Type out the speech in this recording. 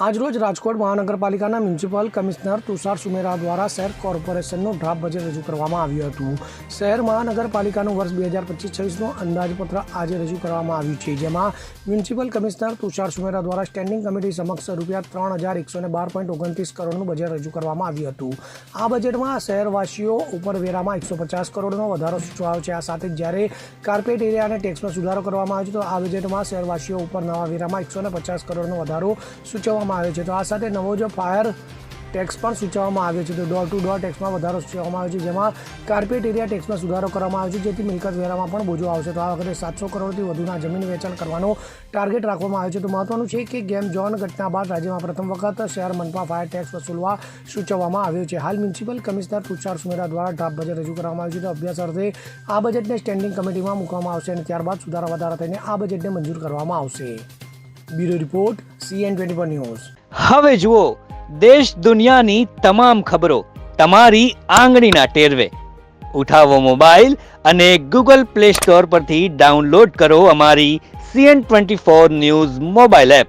આજરોજ રાજકોટ મહાનગરપાલિકાના municipal commissioner Tushar Sumera દ્વારા શહેર કોર્પોરેશનનું ડ્રાફ્ટ બજેટ રજૂ કરવામાં આવ્યું હતું. શહેર મહાનગરપાલિકાનું વર્ષ 2025-26નું અંદાજપત્ર આજે રજૂ કરવામાં આવ્યું છે, જેમાં મ્યુનિસિપલ કમિશનર તુષાર સુમેરા દ્વારા સ્ટેન્ડિંગ કમિટી સમક્ષ ₹3,112.29 કરોડનું બજેટ રજૂ કરવામાં આવ્યું હતું. આ બજેટમાં શહેરવાસીઓ ઉપર વેરામાં 150 કરોડનો વધારો સૂચવાયો છે. આ સાથે જ્યારે કાર્પેટ એરિયા અને ટેક્સમાં સુધારો કરવામાં આવ્યો છે, તો આ બજેટમાં શહેરવાસીઓ ઉપર નવા વેરામાં 150 કરોડનો વધારો સૂચવવામાં આવ્યો છે. તો આ સાથે નવો જો ફાયર ટેક્સ પણ સૂચવવામાં આવ્યો છે. તો ડોર ટુ ડોર ટેક્સમાં વધારો સૂચવવામાં આવ્યો છે, જેમાં કાર્પેટ એરિયા ટેક્સમાં સુધારો કરવામાં આવ્યો છે, જેથી મિલકત વેરામાં પણ બોજો આવશે. તો આ વખતે 700 કરોડથી વધુના જમીન વેચાણ કરવાનો ટાર્ગેટ રાખવામાં આવ્યો છે. તો મહત્વનું છે કે ગેમ ઝોન ઘટના બાદ રાજ્યમાં પ્રથમ વખત શહેર મનપા ફાયર ટેક્સ વસૂલવા સૂચવવામાં આવ્યો છે. હાલ મ્યુનિસિપલ કમિશનર તુષાર સુમેરા દ્વારા ડ્રાફ્ટ બજેટ રજૂ કરવામાં આવ્યું છે. તો અભ્યાસ અર્થે આ બજેટને સ્ટેન્ડિંગ કમિટીમાં મૂકવામાં આવશે અને ત્યારબાદ સુધારા વધારા થઈને આ બજેટને મંજૂર કરવામાં આવશે. Bureau report CN24 news. હવે જુઓ દેશ દુનિયાની તમામ ખબરો તમારી આંગળીના ટેરવે. ઉઠાવો મોબાઈલ અને Google Play Store પરથી ડાઉનલોડ કરો અમારી CN24 ન્યૂઝ મોબાઈલ એપ.